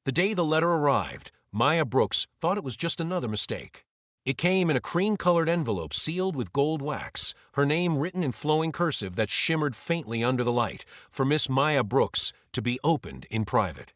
The day the letter arrived, Maya Brooks thought it was just another mistake. It came in a cream-colored envelope sealed with gold wax, her name written in flowing cursive that shimmered faintly under the light, for Miss Maya Brooks to be opened in private.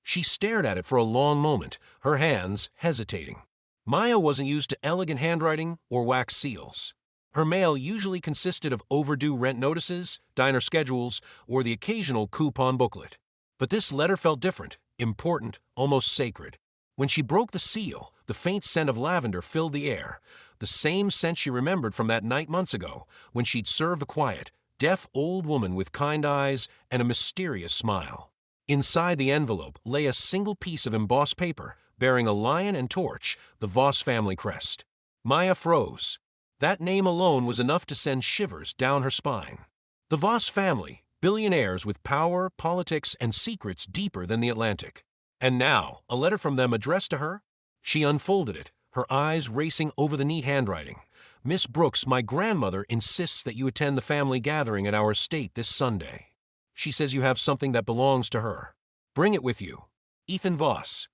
She stared at it for a long moment, her hands hesitating. Maya wasn't used to elegant handwriting or wax seals. Her mail usually consisted of overdue rent notices, diner schedules, or the occasional coupon booklet. But this letter felt different, important, almost sacred. When she broke the seal, the faint scent of lavender filled the air, the same scent she remembered from that night months ago, when she'd served a quiet, deaf old woman with kind eyes and a mysterious smile. Inside the envelope lay a single piece of embossed paper, bearing a lion and torch, the Voss family crest. Maya froze. That name alone was enough to send shivers down her spine. The Voss family, billionaires with power, politics, and secrets deeper than the Atlantic. And now, a letter from them addressed to her? She unfolded it, her eyes racing over the neat handwriting. Miss Brooks, my grandmother insists that you attend the family gathering at our estate this Sunday. She says you have something that belongs to her. Bring it with you. Ethan Voss.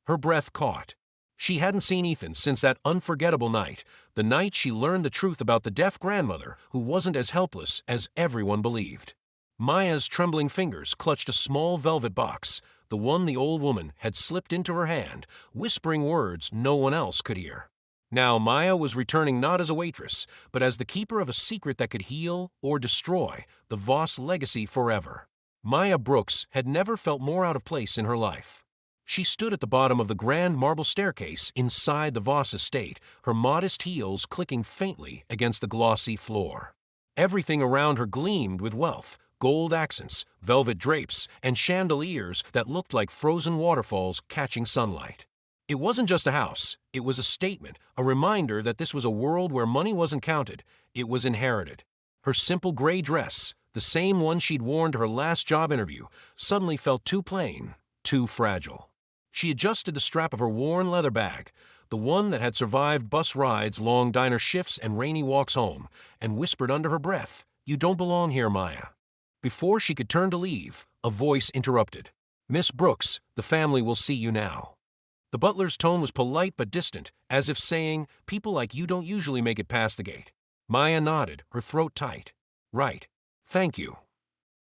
Her breath caught. She hadn't seen Ethan since that unforgettable night, the night she learned the truth about the deaf grandmother who wasn't as helpless as everyone believed. Maya's trembling fingers clutched a small velvet box, the one the old woman had slipped into her hand, whispering words no one else could hear. Now Maya was returning not as a waitress, but as the keeper of a secret that could heal or destroy the Voss legacy forever. Maya Brooks had never felt more out of place in her life. She stood at the bottom of the grand marble staircase inside the Voss estate, her modest heels clicking faintly against the glossy floor. Everything around her gleamed with wealth, gold accents, velvet drapes, and chandeliers that looked like frozen waterfalls catching sunlight. It wasn't just a house, it was a statement, a reminder that this was a world where money wasn't counted, it was inherited. Her simple gray dress, the same one she'd worn to her last job interview, suddenly felt too plain, too fragile. She adjusted the strap of her worn leather bag, the one that had survived bus rides, long diner shifts, and rainy walks home, and whispered under her breath, "You don't belong here, Maya." Before she could turn to leave, a voice interrupted. "Miss Brooks, the family will see you now." The butler's tone was polite but distant, as if saying, "People like you don't usually make it past the gate." Maya nodded, her throat tight. "Right. Thank you."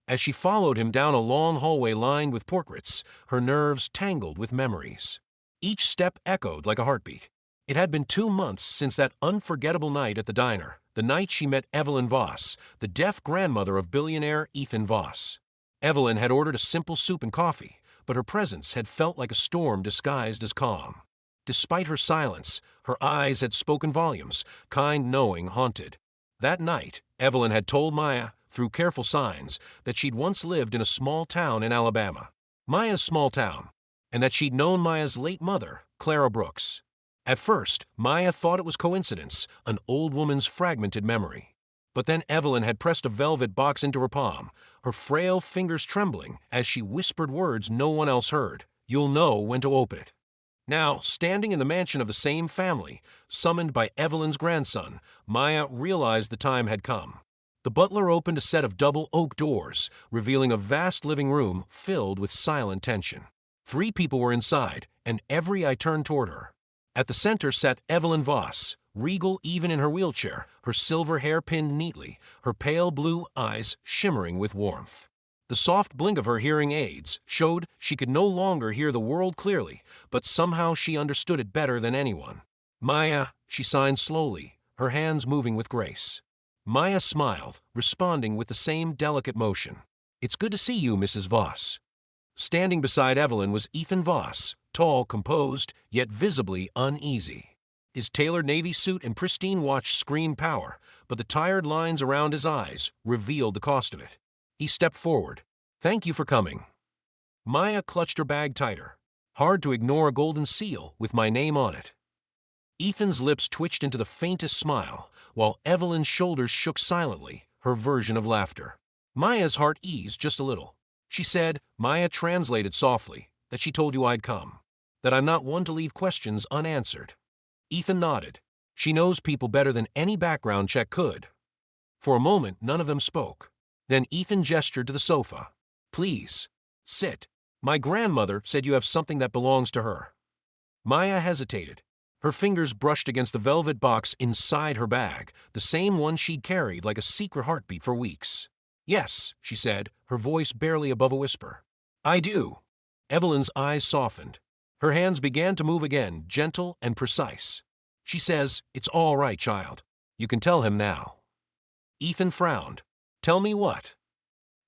As she followed him down a long hallway lined with portraits, her nerves tangled with memories. Each step echoed like a heartbeat. It had been 2 months since that unforgettable night at the diner, the night she met Evelyn Voss, the deaf grandmother of billionaire Ethan Voss. Evelyn had ordered a simple soup and coffee, but her presence had felt like a storm disguised as calm. Despite her silence, her eyes had spoken volumes, kind knowing haunted. That night, Evelyn had told Maya, through careful signs, that she'd once lived in a small town in Alabama, Maya's small town, and that she'd known Maya's late mother, Clara Brooks. At first, Maya thought it was coincidence, an old woman's fragmented memory. But then Evelyn had pressed a velvet box into her palm, her frail fingers trembling as she whispered words no one else heard. "You'll know when to open it." Now, standing in the mansion of the same family, summoned by Evelyn's grandson, Maya realized the time had come. The butler opened a set of double oak doors, revealing a vast living room filled with silent tension. 3 people were inside, and every eye turned toward her. At the center sat Evelyn Voss, regal even in her wheelchair, her silver hair pinned neatly, her pale blue eyes shimmering with warmth. The soft blink of her hearing aids showed she could no longer hear the world clearly, but somehow she understood it better than anyone. "Maya," she signed slowly, her hands moving with grace. Maya smiled, responding with the same delicate motion. "It's good to see you, Mrs. Voss." Standing beside Evelyn was Ethan Voss, tall, composed, yet visibly uneasy. His tailored navy suit and pristine watch screamed power, but the tired lines around his eyes revealed the cost of it. He stepped forward. "Thank you for coming." Maya clutched her bag tighter. "Hard to ignore a golden seal with my name on it." Ethan's lips twitched into the faintest smile, while Evelyn's shoulders shook silently, her version of laughter. Maya's heart eased just a little. She said, Maya translated softly, "that she told you I'd come, that I'm not one to leave questions unanswered." Ethan nodded. "She knows people better than any background check could." For a moment, none of them spoke. Then Ethan gestured to the sofa. "Please, sit." My grandmother said you have something that belongs to her. Maya hesitated. Her fingers brushed against the velvet box inside her bag, the same one she'd carried like a secret heartbeat for weeks. Yes, she said, her voice barely above a whisper. I do. Evelyn's eyes softened. Her hands began to move again, gentle and precise. She says, it's all right, child. You can tell him now. Ethan frowned. Tell me what?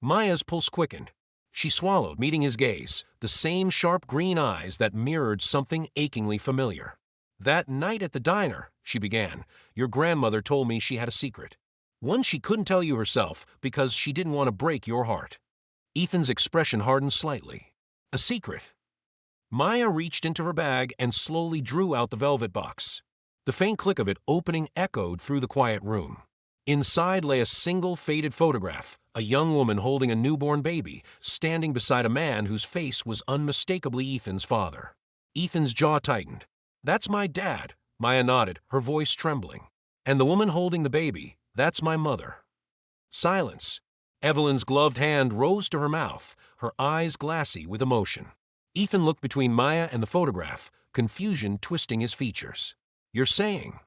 Maya's pulse quickened. She swallowed, meeting his gaze, the same sharp green eyes that mirrored something achingly familiar. That night at the diner, she began, your grandmother told me she had a secret. One she couldn't tell you herself because she didn't want to break your heart. Ethan's expression hardened slightly. A secret. Maya reached into her bag and slowly drew out the velvet box. The faint click of it opening echoed through the quiet room. Inside lay a single faded photograph, a young woman holding a newborn baby, standing beside a man whose face was unmistakably Ethan's father. Ethan's jaw tightened. That's my dad, Maya nodded, her voice trembling. And the woman holding the baby, that's my mother. Silence. Evelyn's gloved hand rose to her mouth, her eyes glassy with emotion. Ethan looked between Maya and the photograph, confusion twisting his features. You're saying?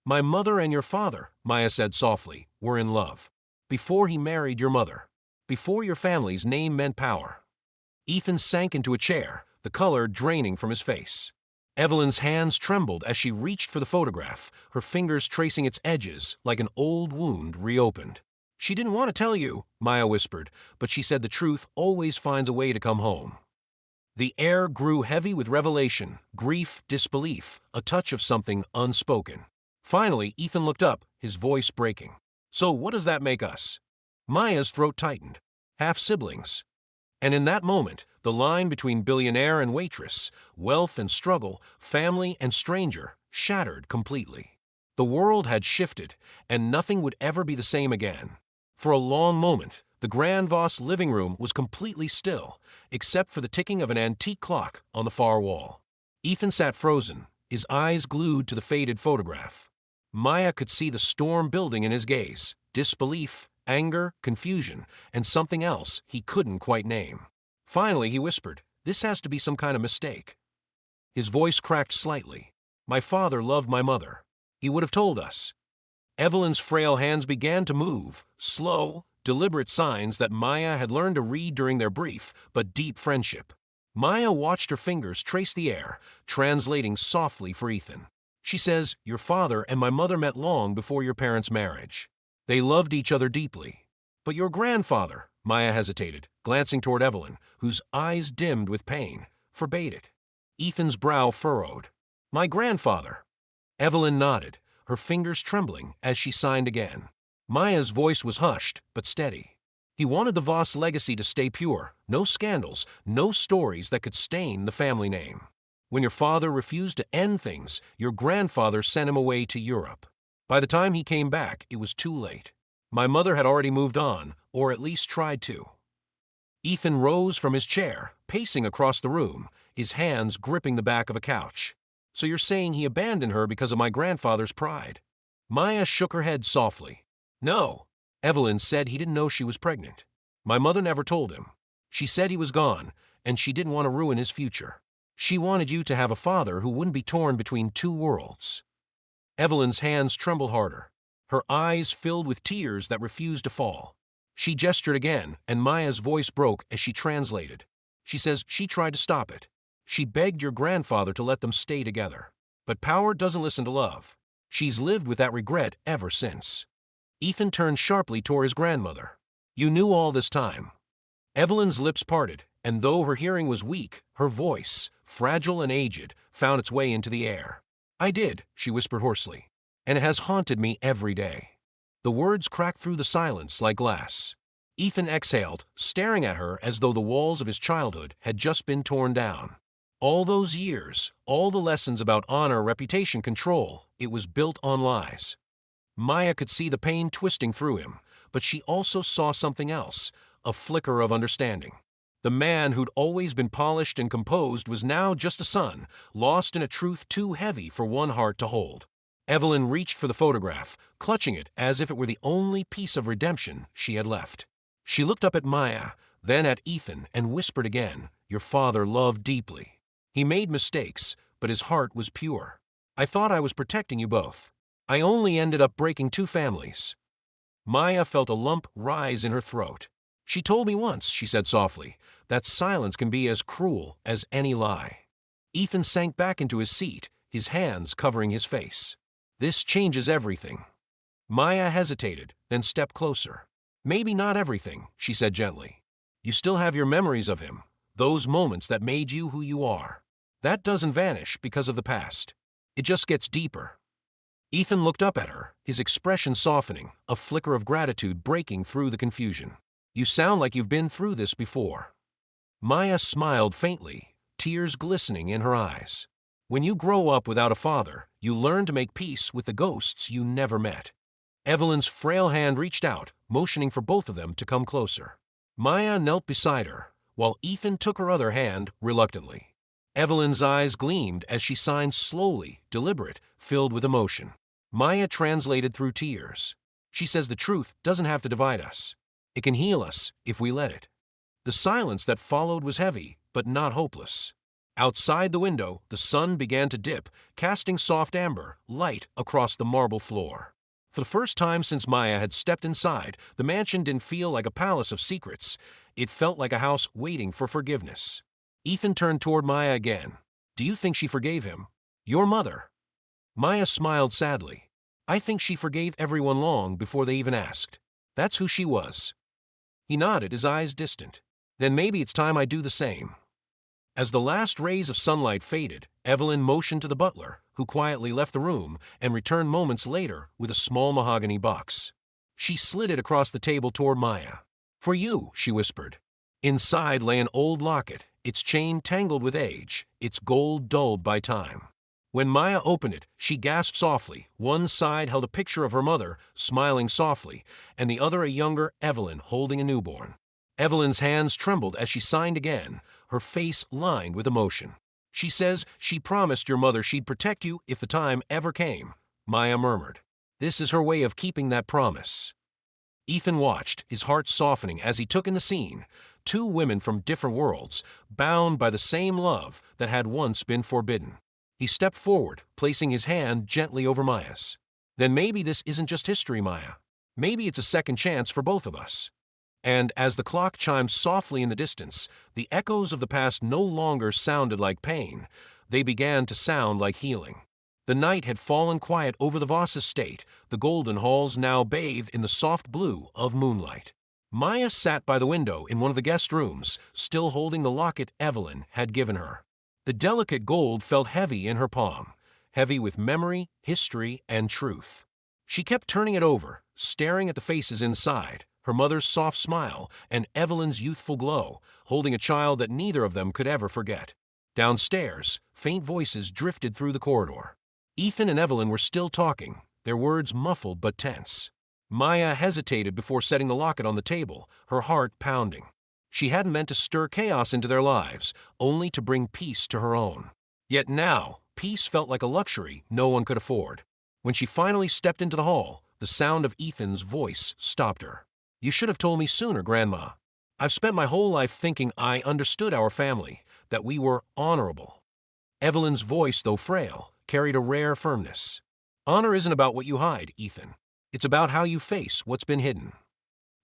My mother and your father, Maya said softly, were in love. Before he married your mother. Before your family's name meant power. Ethan sank into a chair, the color draining from his face. Evelyn's hands trembled as she reached for the photograph, her fingers tracing its edges like an old wound reopened. She didn't want to tell you, Maya whispered, but she said the truth always finds a way to come home. The air grew heavy with revelation, grief, disbelief, a touch of something unspoken. Finally, Ethan looked up, his voice breaking. So what does that make us? Maya's throat tightened. Half-siblings. And in that moment, the line between billionaire and waitress, wealth and struggle, family and stranger, shattered completely. The world had shifted, and nothing would ever be the same again. For a long moment, the Grand Voss living room was completely still, except for the ticking of an antique clock on the far wall. Ethan sat frozen, his eyes glued to the faded photograph. Maya could see the storm building in his gaze, disbelief, anger, confusion, and something else he couldn't quite name. Finally, he whispered, "This has to be some kind of mistake." His voice cracked slightly. "My father loved my mother. He would have told us." Evelyn's frail hands began to move, slow, deliberate signs that Maya had learned to read during their brief but deep friendship. Maya watched her fingers trace the air, translating softly for Ethan. She says, "Your father and my mother met long before your parents' marriage. They loved each other deeply. But your grandfather," Maya hesitated, glancing toward Evelyn, whose eyes dimmed with pain, forbade it. Ethan's brow furrowed. "My grandfather." Evelyn nodded, her fingers trembling as she signed again. Maya's voice was hushed, but steady. He wanted the Voss legacy to stay pure, no scandals, no stories that could stain the family name. When your father refused to end things, your grandfather sent him away to Europe. By the time he came back, it was too late. My mother had already moved on, or at least tried to. Ethan rose from his chair, pacing across the room, his hands gripping the back of a couch. "So you're saying he abandoned her because of my grandfather's pride?" Maya shook her head softly. "No. Evelyn said he didn't know she was pregnant. My mother never told him. She said he was gone, and she didn't want to ruin his future. She wanted you to have a father who wouldn't be torn between two worlds." Evelyn's hands trembled harder. Her eyes filled with tears that refused to fall. She gestured again, and Maya's voice broke as she translated. She says she tried to stop it. She begged your grandfather to let them stay together. But power doesn't listen to love. She's lived with that regret ever since. Ethan turned sharply toward his grandmother. "You knew all this time." Evelyn's lips parted, and though her hearing was weak, her voice, fragile and aged, found its way into the air. "I did," she whispered hoarsely, "and it has haunted me every day." The words cracked through the silence like glass. Ethan exhaled, staring at her as though the walls of his childhood had just been torn down. All those years, all the lessons about honor, reputation, control, it was built on lies. Maya could see the pain twisting through him, but she also saw something else, a flicker of understanding. The man who'd always been polished and composed was now just a son, lost in a truth too heavy for one heart to hold. Evelyn reached for the photograph, clutching it as if it were the only piece of redemption she had left. She looked up at Maya, then at Ethan and whispered again, "Your father loved deeply. He made mistakes, but his heart was pure. I thought I was protecting you both. I only ended up breaking two families." Maya felt a lump rise in her throat. "She told me once," she said softly, "that silence can be as cruel as any lie." Ethan sank back into his seat, his hands covering his face. "This changes everything." Maya hesitated, then stepped closer. "Maybe not everything," she said gently. "You still have your memories of him, those moments that made you who you are. That doesn't vanish because of the past. It just gets deeper." Ethan looked up at her, his expression softening, a flicker of gratitude breaking through the confusion. "You sound like you've been through this before." Maya smiled faintly, tears glistening in her eyes. "When you grow up without a father, you learn to make peace with the ghosts you never met." Evelyn's frail hand reached out, motioning for both of them to come closer. Maya knelt beside her, while Ethan took her other hand reluctantly. Evelyn's eyes gleamed as she signed slowly, deliberate, filled with emotion. Maya translated through tears. "She says the truth doesn't have to divide us. It can heal us if we let it." The silence that followed was heavy, but not hopeless. Outside the window, the sun began to dip, casting soft amber light across the marble floor. For the first time since Maya had stepped inside, the mansion didn't feel like a palace of secrets. It felt like a house waiting for forgiveness. Ethan turned toward Maya again. "Do you think she forgave him? Your mother?" Maya smiled sadly. "I think she forgave everyone long before they even asked. That's who she was." He nodded, his eyes distant. "Then maybe it's time I do the same." As the last rays of sunlight faded, Evelyn motioned to the butler, who quietly left the room and returned moments later with a small mahogany box. She slid it across the table toward Maya. "For you," she whispered. Inside lay an old locket, its chain tangled with age, its gold dulled by time. When Maya opened it, she gasped softly. One side held a picture of her mother, smiling softly, and the other a younger Evelyn holding a newborn. Evelyn's hands trembled as she signed again, her face lined with emotion. "She says she promised your mother she'd protect you if the time ever came," Maya murmured. "This is her way of keeping that promise." Ethan watched, his heart softening as he took in the scene. Two women from different worlds, bound by the same love that had once been forbidden. He stepped forward, placing his hand gently over Maya's. "Then maybe this isn't just history, Maya. Maybe it's a second chance for both of us." And as the clock chimed softly in the distance, the echoes of the past no longer sounded like pain. They began to sound like healing. The night had fallen quiet over the Voss estate, the golden halls now bathed in the soft blue of moonlight. Maya sat by the window in one of the guest rooms, still holding the locket Evelyn had given her. The delicate gold felt heavy in her palm, heavy with memory, history, and truth. She kept turning it over, staring at the faces inside, her mother's soft smile and Evelyn's youthful glow, holding a child that neither of them could ever forget. Downstairs, faint voices drifted through the corridor. Ethan and Evelyn were still talking, their words muffled but tense. Maya hesitated before setting the locket on the table, her heart pounding. She hadn't meant to stir chaos into their lives, only to bring peace to her own. Yet now, peace felt like a luxury no one could afford. When she finally stepped into the hall, the sound of Ethan's voice stopped her. "You should have told me sooner, Grandma. I've spent my whole life thinking I understood our family, that we were honorable." Evelyn's voice, though frail, carried a rare firmness. "Honor isn't about what you hide, Ethan. It's about how you face what's been hidden."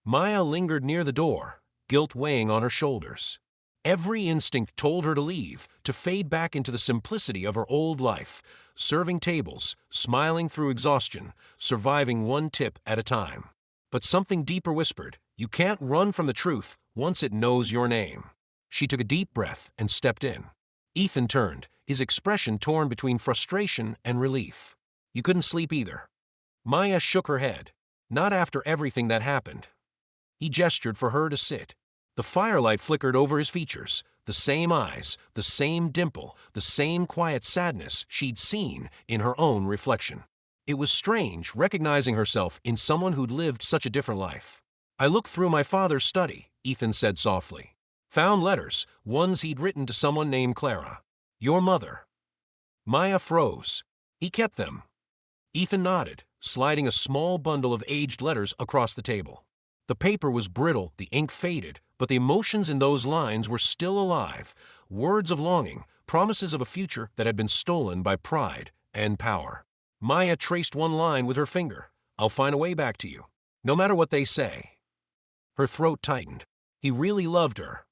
Maya lingered near the door, guilt weighing on her shoulders. Every instinct told her to leave, to fade back into the simplicity of her old life, serving tables, smiling through exhaustion, surviving one tip at a time. But something deeper whispered, "You can't run from the truth once it knows your name." She took a deep breath and stepped in. Ethan turned, his expression torn between frustration and relief. "You couldn't sleep either." Maya shook her head. "Not after everything that happened." He gestured for her to sit. The firelight flickered over his features, the same eyes, the same dimple, the same quiet sadness she'd seen in her own reflection. It was strange recognizing herself in someone who'd lived such a different life. "I looked through my father's study," Ethan said softly. "Found letters, ones he'd written to someone named Clara. Your mother." Maya froze. "He kept them." Ethan nodded, sliding a small bundle of aged letters across the table. The paper was brittle, the ink faded, but the emotions in those lines were still alive. Words of longing, promises of a future that had been stolen by pride and power. Maya traced one line with her finger. I'll find a way back to you, no matter what they say. Her throat tightened. He really loved her.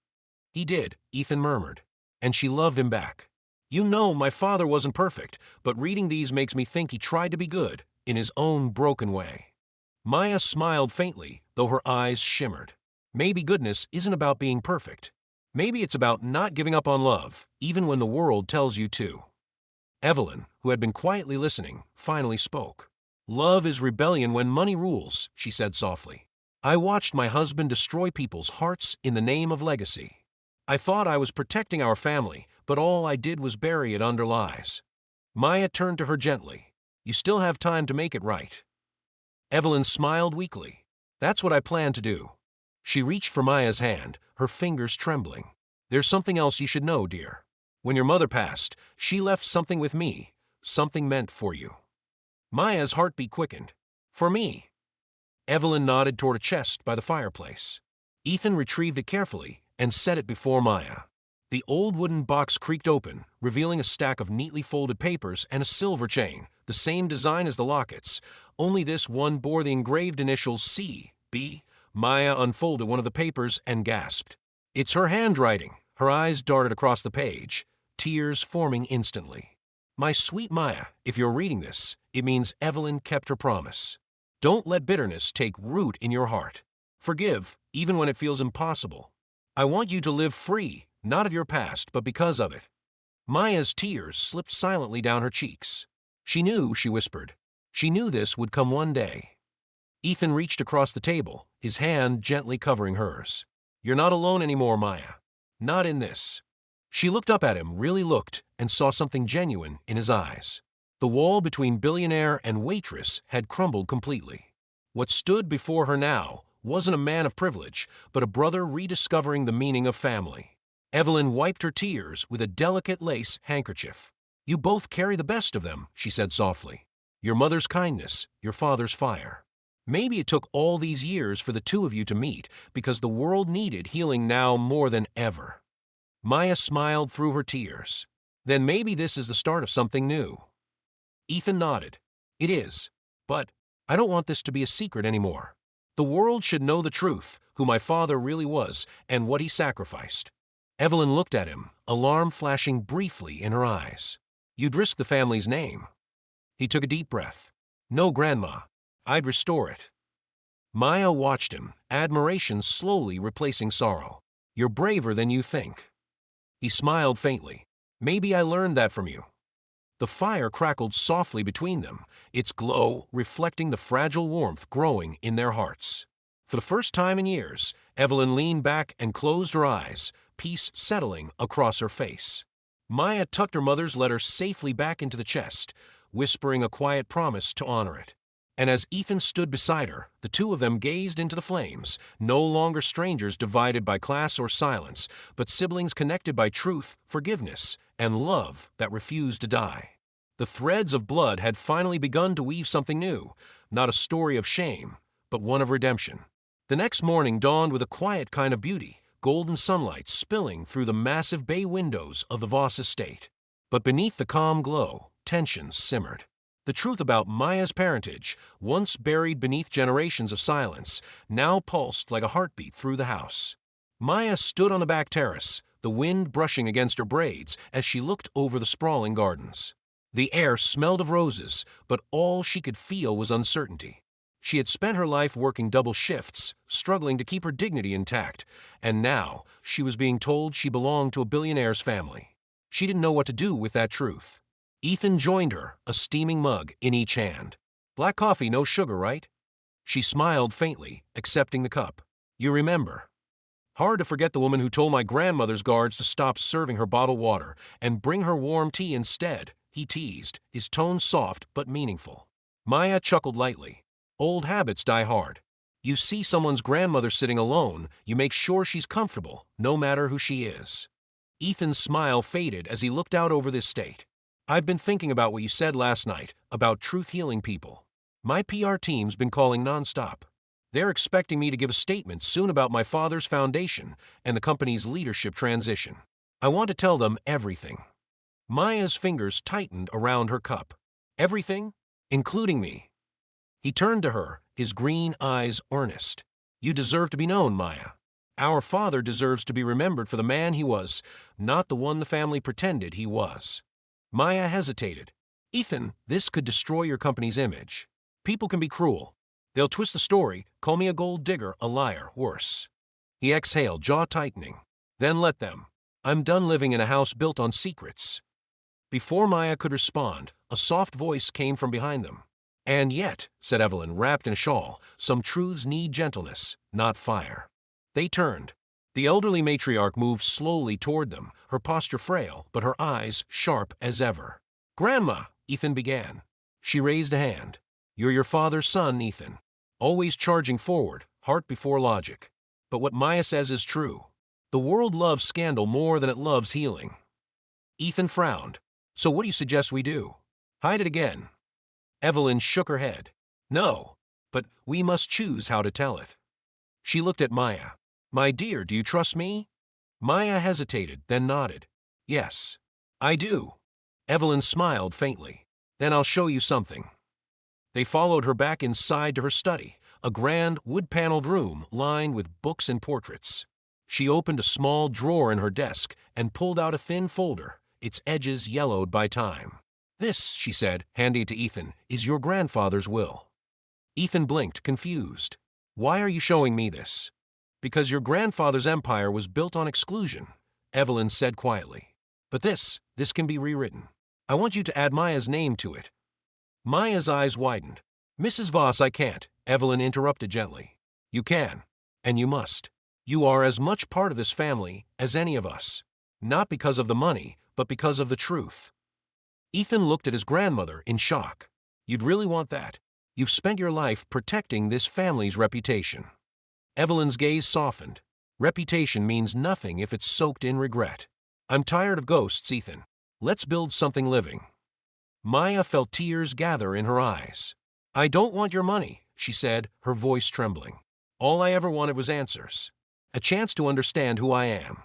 He did, Ethan murmured. And she loved him back. You know, my father wasn't perfect, but reading these makes me think he tried to be good, in his own broken way. Maya smiled faintly, though her eyes shimmered. Maybe goodness isn't about being perfect. Maybe it's about not giving up on love, even when the world tells you to. Evelyn, who had been quietly listening, finally spoke. Love is rebellion when money rules, she said softly. I watched my husband destroy people's hearts in the name of legacy. I thought I was protecting our family, but all I did was bury it under lies. Maya turned to her gently. You still have time to make it right. Evelyn smiled weakly. That's what I plan to do. She reached for Maya's hand, her fingers trembling. There's something else you should know, dear. When your mother passed, she left something with me, something meant for you. Maya's heartbeat quickened. For me. Evelyn nodded toward a chest by the fireplace. Ethan retrieved it carefully and set it before Maya. The old wooden box creaked open, revealing a stack of neatly folded papers and a silver chain, the same design as the lockets. Only this one bore the engraved initials C.B. Maya unfolded one of the papers and gasped. It's her handwriting. Her eyes darted across the page, tears forming instantly. My sweet Maya, if you're reading this, it means Evelyn kept her promise. Don't let bitterness take root in your heart. Forgive, even when it feels impossible. I want you to live free, not of your past, but because of it. Maya's tears slipped silently down her cheeks. She knew, she whispered. She knew this would come one day. Ethan reached across the table, his hand gently covering hers. You're not alone anymore, Maya. Not in this. She looked up at him, really looked, and saw something genuine in his eyes. The wall between Millionaire and Waitress had crumbled completely. What stood before her now wasn't a man of privilege, but a brother rediscovering the meaning of family. Evelyn wiped her tears with a delicate lace handkerchief. You both carry the best of them, she said softly. Your mother's kindness, your father's fire. Maybe it took all these years for the two of you to meet because the world needed healing now more than ever. Maya smiled through her tears. Then maybe this is the start of something new. Ethan nodded. It is. But I don't want this to be a secret anymore. The world should know the truth, who my father really was and what he sacrificed. Evelyn looked at him, alarm flashing briefly in her eyes. You'd risk the family's name. He took a deep breath. No, Grandma. I'd restore it. Maya watched him, admiration slowly replacing sorrow. You're braver than you think. He smiled faintly. Maybe I learned that from you. The fire crackled softly between them, its glow reflecting the fragile warmth growing in their hearts. For the first time in years, Evelyn leaned back and closed her eyes, peace settling across her face. Maya tucked her mother's letter safely back into the chest, whispering a quiet promise to honor it. And as Ethan stood beside her, the two of them gazed into the flames, no longer strangers divided by class or silence, but siblings connected by truth, forgiveness, and love that refused to die. The threads of blood had finally begun to weave something new, not a story of shame, but one of redemption. The next morning dawned with a quiet kind of beauty, golden sunlight spilling through the massive bay windows of the Voss estate. But beneath the calm glow, tensions simmered. The truth about Maya's parentage, once buried beneath generations of silence, now pulsed like a heartbeat through the house. Maya stood on the back terrace, the wind brushing against her braids as she looked over the sprawling gardens. The air smelled of roses, but all she could feel was uncertainty. She had spent her life working double shifts, struggling to keep her dignity intact, and now she was being told she belonged to a billionaire's family. She didn't know what to do with that truth. Ethan joined her, a steaming mug in each hand. Black coffee, no sugar, right? She smiled faintly, accepting the cup. You remember. Hard to forget the woman who told my grandmother's guards to stop serving her bottled water and bring her warm tea instead, he teased, his tone soft but meaningful. Maya chuckled lightly. Old habits die hard. You see someone's grandmother sitting alone, you make sure she's comfortable, no matter who she is. Ethan's smile faded as he looked out over the estate. I've been thinking about what you said last night, about truth healing people. My PR team's been calling nonstop. They're expecting me to give a statement soon about my father's foundation and the company's leadership transition. I want to tell them everything. Maya's fingers tightened around her cup. Everything? Including me. He turned to her, his green eyes earnest. You deserve to be known, Maya. Our father deserves to be remembered for the man he was, not the one the family pretended he was. Maya hesitated. Ethan, this could destroy your company's image. People can be cruel. They'll twist the story, call me a gold digger, a liar, worse. He exhaled, jaw tightening. Then let them. I'm done living in a house built on secrets. Before Maya could respond, a soft voice came from behind them. And yet, said Evelyn, wrapped in a shawl, some truths need gentleness, not fire. They turned. The elderly matriarch moved slowly toward them, her posture frail, but her eyes sharp as ever. Grandma, Ethan began. She raised a hand. You're your father's son, Ethan. Always charging forward, heart before logic. But what Maya says is true. The world loves scandal more than it loves healing. Ethan frowned. So what do you suggest we do? Hide it again. Evelyn shook her head. No, but we must choose how to tell it. She looked at Maya. My dear, do you trust me? Maya hesitated, then nodded. Yes, I do. Evelyn smiled faintly. Then I'll show you something. They followed her back inside to her study, a grand wood-paneled room lined with books and portraits. She opened a small drawer in her desk and pulled out a thin folder, its edges yellowed by time. This, she said, handing it to Ethan, is your grandfather's will. Ethan blinked, confused. Why are you showing me this? Because your grandfather's empire was built on exclusion, Evelyn said quietly. But this can be rewritten. I want you to add Maya's name to it. Maya's eyes widened. Mrs. Voss, I can't, Evelyn interrupted gently. You can, and you must. You are as much part of this family as any of us. Not because of the money, but because of the truth. Ethan looked at his grandmother in shock. You'd really want that? You've spent your life protecting this family's reputation. Evelyn's gaze softened. Reputation means nothing if it's soaked in regret. I'm tired of ghosts, Ethan. Let's build something living. Maya felt tears gather in her eyes. I don't want your money, she said, her voice trembling. All I ever wanted was answers. A chance to understand who I am.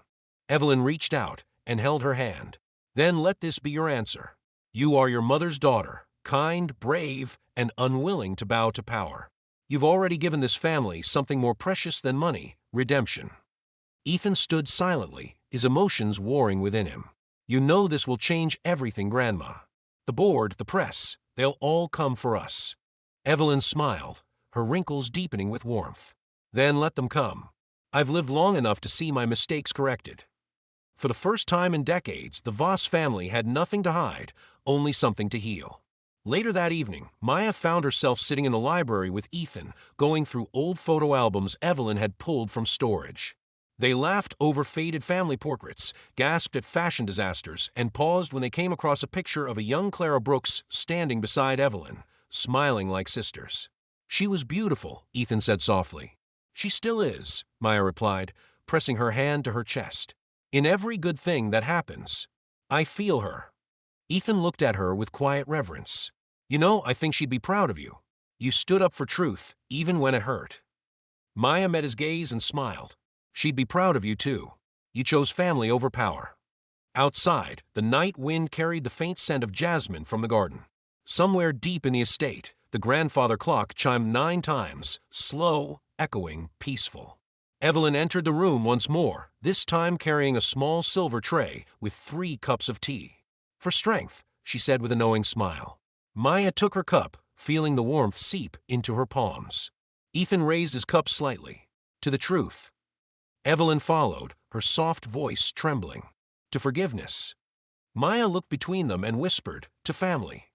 Evelyn reached out and held her hand. Then let this be your answer. You are your mother's daughter, kind, brave, and unwilling to bow to power. You've already given this family something more precious than money, redemption. Ethan stood silently, his emotions warring within him. You know this will change everything, Grandma. The board, the press, they'll all come for us. Evelyn smiled, her wrinkles deepening with warmth. Then let them come. I've lived long enough to see my mistakes corrected. For the first time in decades, the Voss family had nothing to hide, only something to heal. Later that evening, Maya found herself sitting in the library with Ethan, going through old photo albums Evelyn had pulled from storage. They laughed over faded family portraits, gasped at fashion disasters, and paused when they came across a picture of a young Clara Brooks standing beside Evelyn, smiling like sisters. She was beautiful, Ethan said softly. She still is, Maya replied, pressing her hand to her chest. In every good thing that happens, I feel her. Ethan looked at her with quiet reverence. You know, I think she'd be proud of you. You stood up for truth, even when it hurt. Maya met his gaze and smiled. She'd be proud of you, too. You chose family over power. Outside, the night wind carried the faint scent of jasmine from the garden. Somewhere deep in the estate, the grandfather clock chimed 9 times, slow, echoing, peaceful. Evelyn entered the room once more, this time carrying a small silver tray with 3 cups of tea. For strength, she said with a knowing smile. Maya took her cup, feeling the warmth seep into her palms. Ethan raised his cup slightly. To the truth. Evelyn followed, her soft voice trembling. To forgiveness. Maya looked between them and whispered, to family.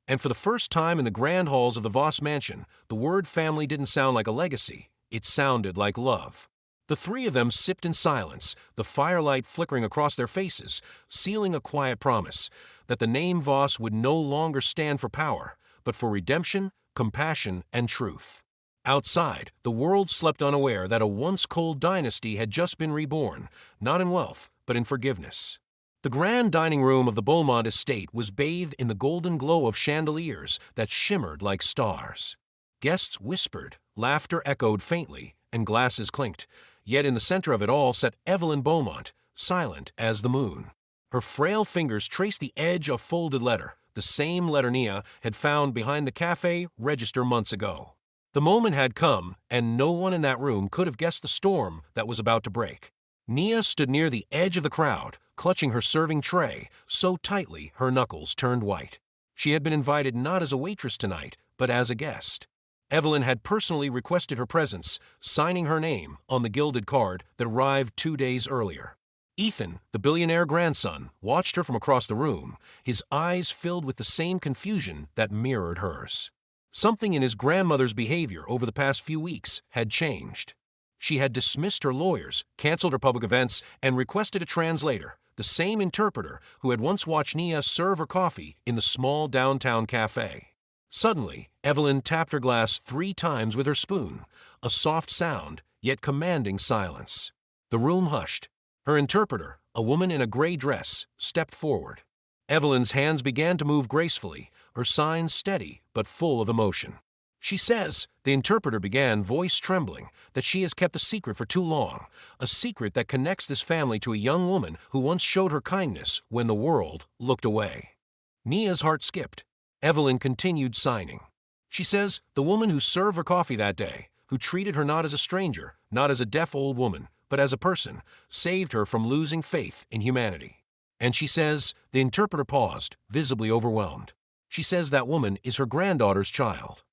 And for the first time in the grand halls of the Voss mansion, the word family didn't sound like a legacy, it sounded like love. The 3 of them sipped in silence, the firelight flickering across their faces, sealing a quiet promise that the name Voss would no longer stand for power, but for redemption, compassion, and truth. Outside, the world slept unaware that a once-cold dynasty had just been reborn, not in wealth, but in forgiveness. The grand dining room of the Beaumont estate was bathed in the golden glow of chandeliers that shimmered like stars. Guests whispered, Laughter echoed faintly, and glasses clinked. Yet in the center of it all sat Evelyn Beaumont, silent as the moon. Her frail fingers traced the edge of folded letter, the same letter Nia had found behind the cafe register months ago. The moment had come, and no one in that room could have guessed the storm that was about to break. Nia stood near the edge of the crowd, clutching her serving tray so tightly her knuckles turned white. She had been invited not as a waitress tonight, but as a guest. Evelyn had personally requested her presence, signing her name on the gilded card that arrived 2 days earlier. Ethan, the billionaire grandson, watched her from across the room, his eyes filled with the same confusion that mirrored hers. Something in his grandmother's behavior over the past few weeks had changed. She had dismissed her lawyers, canceled her public events, and requested a translator, the same interpreter who had once watched Nia serve her coffee in the small downtown cafe. Suddenly, Evelyn tapped her glass 3 times with her spoon, a soft sound, yet commanding silence. The room hushed. Her interpreter, a woman in a gray dress, stepped forward. Evelyn's hands began to move gracefully, her signs steady but full of emotion. "She says," the interpreter began, voice trembling, "that she has kept a secret for too long, a secret that connects this family to a young woman who once showed her kindness when the world looked away." Nia's heart skipped. Evelyn continued signing. "She says the woman who served her coffee that day, who treated her not as a stranger, not as a deaf old woman, but as a person, saved her from losing faith in humanity. And she says," the interpreter paused, visibly overwhelmed, "she says that woman is her granddaughter's child."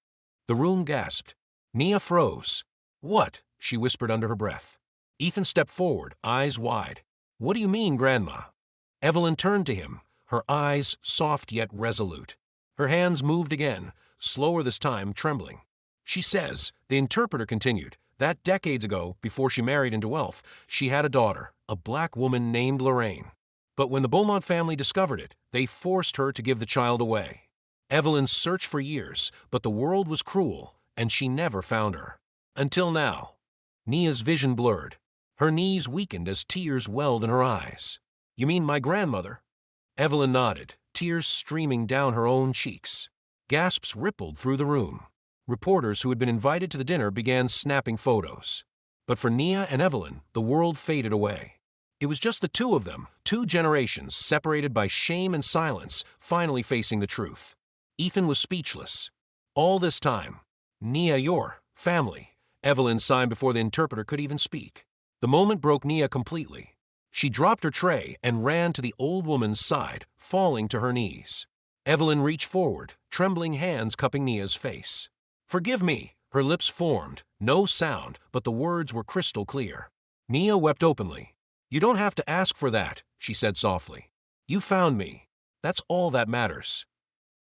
The room gasped. Nia froze. "What?" she whispered under her breath. Ethan stepped forward, eyes wide. "What do you mean, Grandma?" Evelyn turned to him, her eyes soft yet resolute. Her hands moved again, slower this time, trembling. "She says," the interpreter continued, "that decades ago, before she married into wealth, she had a daughter, a black woman named Lorraine. But when the Beaumont family discovered it, they forced her to give the child away. Evelyn searched for years, but the world was cruel, and she never found her. Until now." Nia's vision blurred. Her knees weakened as tears welled in her eyes. "You mean my grandmother?" Evelyn nodded, tears streaming down her own cheeks. Gasps rippled through the room. Reporters who had been invited to the dinner began snapping photos. But for Nia and Evelyn, the world faded away. It was just the two of them, 2 generations separated by shame and silence, finally facing the truth. Ethan was speechless. All this time, "Nia, your family," Evelyn signed before the interpreter could even speak. The moment broke Nia completely. She dropped her tray and ran to the old woman's side, falling to her knees. Evelyn reached forward, trembling hands cupping Nia's face. "Forgive me," her lips formed, no sound, but the words were crystal clear. Nia wept openly. "You don't have to ask for that," she said softly. "You found me. That's all that matters."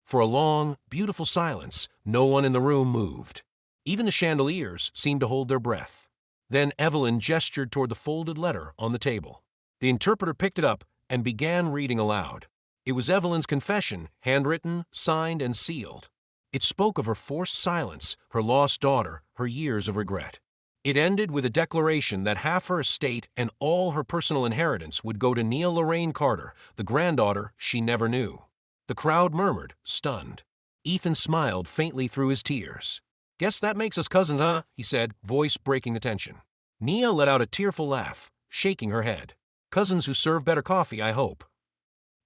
For a long, beautiful silence, no one in the room moved. Even the chandeliers seemed to hold their breath. Then Evelyn gestured toward the folded letter on the table. The interpreter picked it up and began reading aloud. It was Evelyn's confession, handwritten, signed, and sealed. It spoke of her forced silence, her lost daughter, her years of regret. It ended with a declaration that half her estate and all her personal inheritance would go to Nia Lorraine Carter, the granddaughter she never knew. The crowd murmured, stunned. Ethan smiled faintly through his tears. "Guess that makes us cousins, huh?" he said, voice breaking the tension. Nia let out a tearful laugh, shaking her head. "Cousins who serve better coffee, I hope."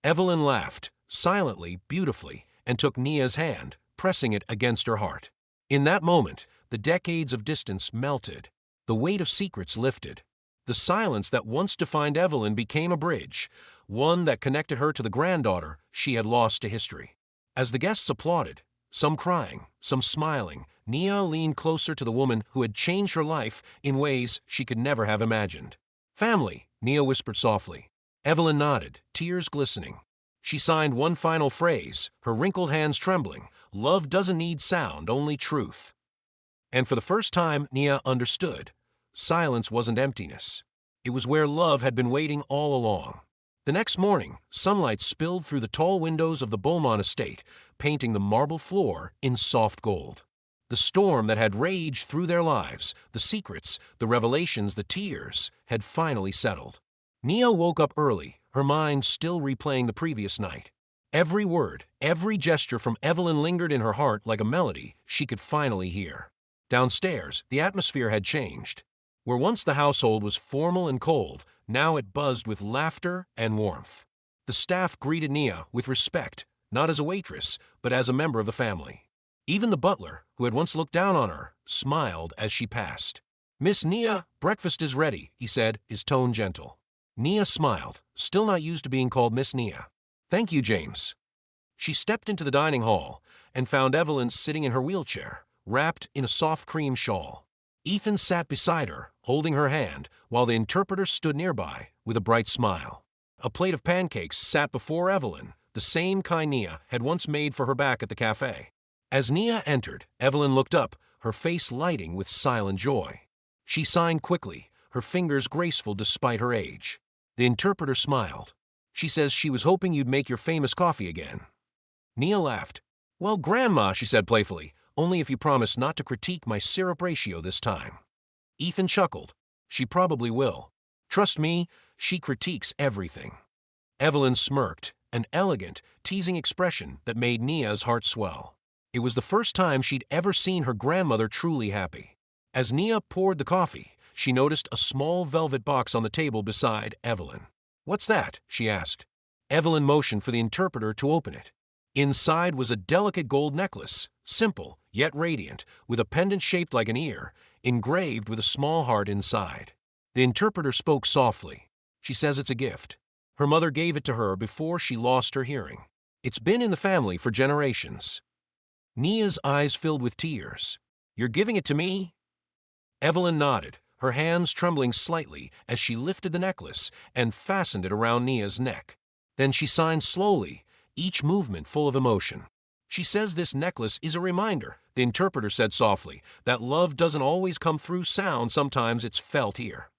Evelyn laughed, silently, beautifully, and took Nia's hand, pressing it against her heart. In that moment, the decades of distance melted. The weight of secrets lifted. The silence that once defined Evelyn became a bridge, one that connected her to the granddaughter she had lost to history. As the guests applauded, some crying, some smiling, Nia leaned closer to the woman who had changed her life in ways she could never have imagined. "Family," Nia whispered softly. Evelyn nodded, tears glistening. She signed one final phrase, her wrinkled hands trembling. "Love doesn't need sound, only truth." And for the first time, Nia understood. Silence wasn't emptiness. It was where love had been waiting all along. The next morning, sunlight spilled through the tall windows of the Beaumont estate, painting the marble floor in soft gold. The storm that had raged through their lives, the secrets, the revelations, the tears, had finally settled. Nia woke up early, her mind still replaying the previous night. Every word, every gesture from Evelyn lingered in her heart like a melody she could finally hear. Downstairs, the atmosphere had changed. Where once the household was formal and cold, now it buzzed with laughter and warmth. The staff greeted Nia with respect, not as a waitress, but as a member of the family. Even the butler, who had once looked down on her, smiled as she passed. "Miss Nia, breakfast is ready," he said, his tone gentle. Nia smiled, still not used to being called Miss Nia. "Thank you, James." She stepped into the dining hall and found Evelyn sitting in her wheelchair, wrapped in a soft cream shawl. Ethan sat beside her, holding her hand, while the interpreter stood nearby with a bright smile. A plate of pancakes sat before Evelyn, the same kind Nia had once made for her back at the cafe. As Nia entered, Evelyn looked up, her face lighting with silent joy. She signed quickly, her fingers graceful despite her age. The interpreter smiled. "She says she was hoping you'd make your famous coffee again." Nia laughed. "Well, Grandma," she said playfully, "only if you promise not to critique my syrup ratio this time." Ethan chuckled. "She probably will. Trust me, she critiques everything." Evelyn smirked, an elegant, teasing expression that made Nia's heart swell. It was the first time she'd ever seen her grandmother truly happy. As Nia poured the coffee, she noticed a small velvet box on the table beside Evelyn. "What's that?" she asked. Evelyn motioned for the interpreter to open it. Inside was a delicate gold necklace, simple yet radiant, with a pendant shaped like an ear, engraved with a small heart inside. The interpreter spoke softly. "She says it's a gift. Her mother gave it to her before she lost her hearing. It's been in the family for generations." Nia's eyes filled with tears. "You're giving it to me?" Evelyn nodded, her hands trembling slightly as she lifted the necklace and fastened it around Nia's neck. Then she signed slowly, each movement full of emotion. "She says this necklace is a reminder," the interpreter said softly, "that love doesn't always come through sound, sometimes it's felt here."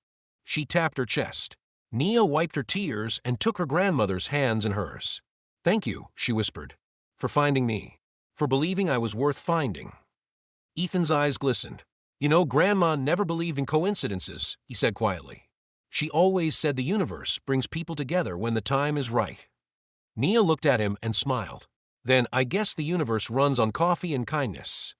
She tapped her chest. Nia wiped her tears and took her grandmother's hands in hers. "Thank you," she whispered, "for finding me, for believing I was worth finding." Ethan's eyes glistened. "You know, Grandma never believed in coincidences," he said quietly. "She always said the universe brings people together when the time is right." Nia looked at him and smiled. "Then I guess the universe runs on coffee and kindness."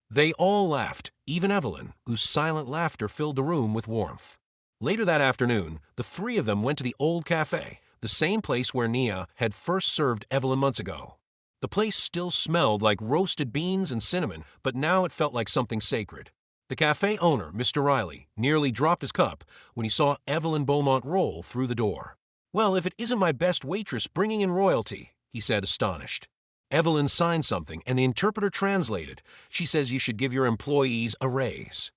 They all laughed, even Evelyn, whose silent laughter filled the room with warmth. Later that afternoon, the three of them went to the old cafe, the same place where Nia had first served Evelyn months ago. The place still smelled like roasted beans and cinnamon, but now it felt like something sacred. The cafe owner, Mr. Riley, nearly dropped his cup when he saw Evelyn Beaumont roll through the door. "Well, if it isn't my best waitress bringing in royalty," he said, astonished. Evelyn signed something, and the interpreter translated. "She says you should give your employees a raise."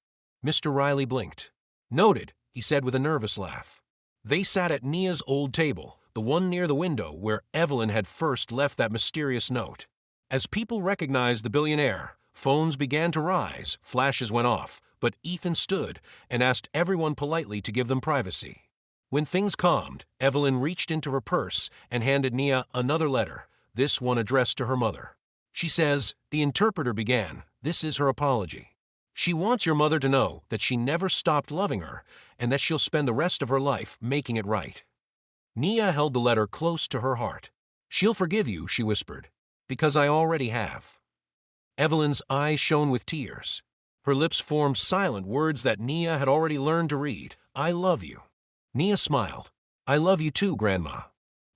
Mr. Riley blinked. "Noted," he said with a nervous laugh. They sat at Nia's old table, the one near the window where Evelyn had first left that mysterious note. As people recognized the billionaire, phones began to rise, flashes went off, but Ethan stood and asked everyone politely to give them privacy. When things calmed, Evelyn reached into her purse and handed Nia another letter, this one addressed to her mother. "She says," the interpreter began, "this is her apology. She wants your mother to know that she never stopped loving her and that she'll spend the rest of her life making it right." Nia held the letter close to her heart. "She'll forgive you," she whispered, "because I already have." Evelyn's eyes shone with tears. Her lips formed silent words that Nia had already learned to read. "I love you." Nia smiled. "I love you too, Grandma."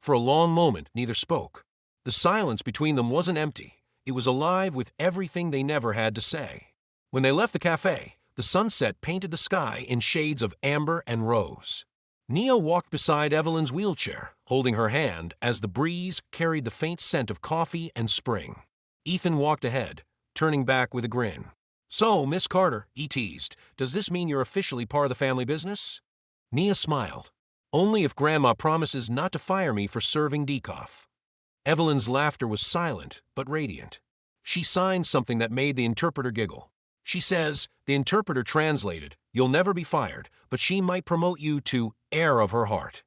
For a long moment, neither spoke. The silence between them wasn't empty. It was alive with everything they never had to say. When they left the cafe, the sunset painted the sky in shades of amber and rose. Nia walked beside Evelyn's wheelchair, holding her hand as the breeze carried the faint scent of coffee and spring. Ethan walked ahead, turning back with a grin. "So, Miss Carter," he teased, "does this mean you're officially part of the family business?" Nia smiled. "Only if Grandma promises not to fire me for serving decaf." Evelyn's laughter was silent but radiant. She signed something that made the interpreter giggle. "She says," the interpreter translated, "you'll never be fired, but she might promote you to heir of her heart."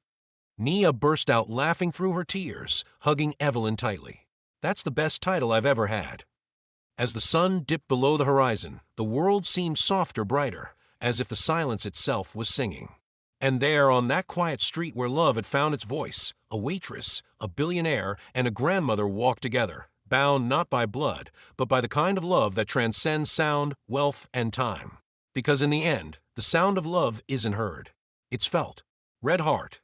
Nia burst out laughing through her tears, hugging Evelyn tightly. "That's the best title I've ever had." As the sun dipped below the horizon, the world seemed softer, brighter, as if the silence itself was singing. And there, on that quiet street where love had found its voice, a waitress, a billionaire, and a grandmother walked together, bound not by blood, but by the kind of love that transcends sound, wealth, and time. Because in the end, the sound of love isn't heard. It's felt. Red Heart,